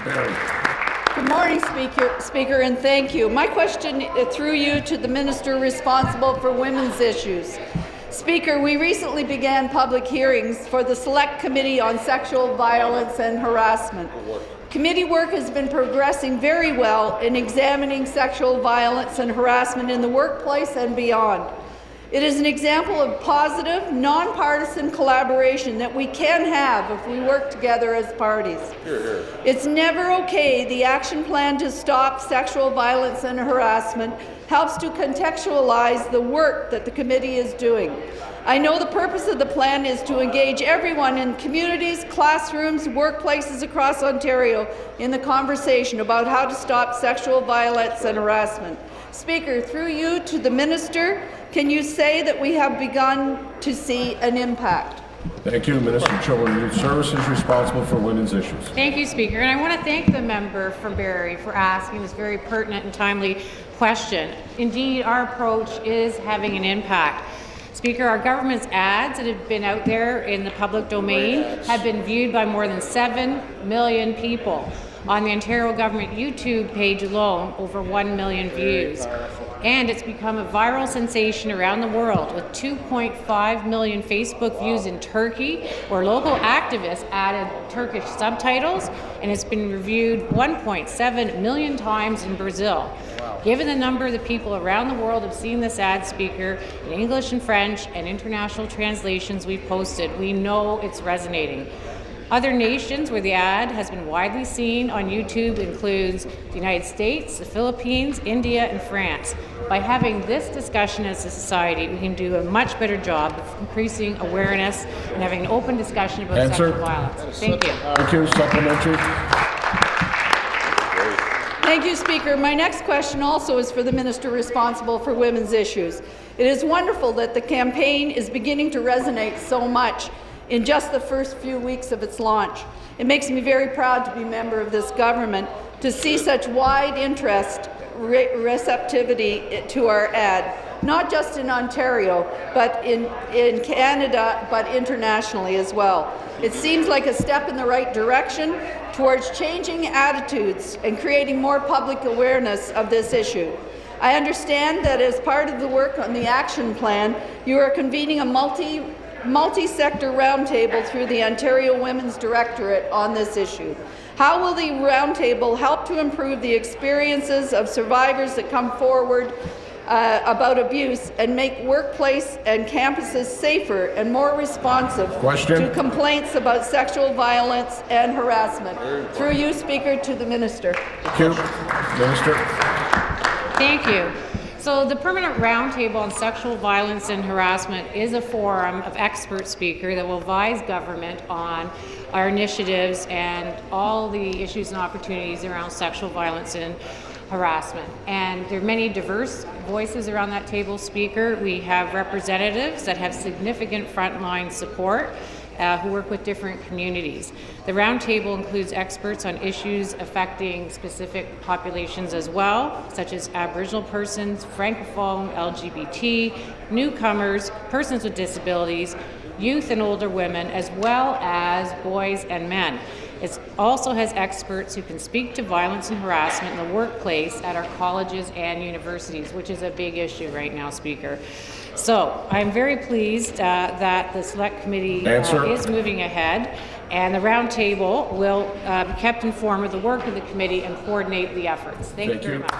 Barry. Good morning, Speaker, and thank you. My question through you to the Minister responsible for women's issues. Speaker, we recently began public hearings for the Select Committee on Sexual Violence and Harassment. Committee work has been progressing very well in examining sexual violence and harassment in the workplace and beyond. It is an example of positive, nonpartisan collaboration that we can have if we work together as parties. It's never okay. The action plan to stop sexual violence and harassment helps to contextualize the work that the committee is doing. I know the purpose of the plan is to engage everyone in communities, classrooms, workplaces across Ontario in the conversation about how to stop sexual violence and harassment. Speaker, through you to the Minister, can you say that we have begun to see an impact? Thank you. Minister of Children and Youth Services responsible for women's issues. Thank you, Speaker. And I want to thank the member from Barrie for asking this very pertinent and timely question. Indeed, our approach is having an impact. Speaker, our government's ads that have been out there in the public domain have been viewed by more than 7 million people. On the Ontario government YouTube page alone, over 1 million views. And it's become a viral sensation around the world with 2.5 million Facebook views in Turkey, where local activists added Turkish subtitles, and it's been reviewed 1.7 million times in Brazil. Given the number of the people around the world have seen this ad, Speaker, in English and French and international translations we've posted, we know it's resonating. Other nations where the ad has been widely seen on YouTube includes the United States, the Philippines, India, and France. By having this discussion as a society, we can do a much better job of increasing awareness and having an open discussion about sexual violence. Thank you. Thank you. Supplementary. Thank you, Speaker. My next question also is for the Minister responsible for women's issues. It is wonderful that the campaign is beginning to resonate so much in just the first few weeks of its launch. It makes me very proud to be a member of this government to see such wide interest, receptivity to our ad, not just in Ontario, but in Canada, but internationally as well. It seems like a step in the right direction towards changing attitudes and creating more public awareness of this issue. I understand that as part of the work on the action plan, you are convening a multi-sector roundtable through the Ontario Women's Directorate on this issue. How will the roundtable help to improve the experiences of survivors that come forward about abuse and make workplace and campuses safer and more responsive to complaints about sexual violence and harassment? Through you, Speaker, to the Minister. Thank you. Minister. Thank you. So the Permanent Roundtable on Sexual Violence and Harassment is a forum of experts, Speaker, that will advise government on our initiatives and all the issues and opportunities around sexual violence and harassment. And there are many diverse voices around that table, Speaker. We have representatives that have significant frontline support who work with different communities. The roundtable includes experts on issues affecting specific populations as well, such as Aboriginal persons, Francophone, LGBT, newcomers, persons with disabilities, youth and older women, as well as boys and men. It also has experts who can speak to violence and harassment in the workplace at our colleges and universities, which is a big issue right now, Speaker. So I'm very pleased that the Select Committee is moving ahead, and the roundtable will be kept informed of the work of the committee and coordinate the efforts. Thank you very much.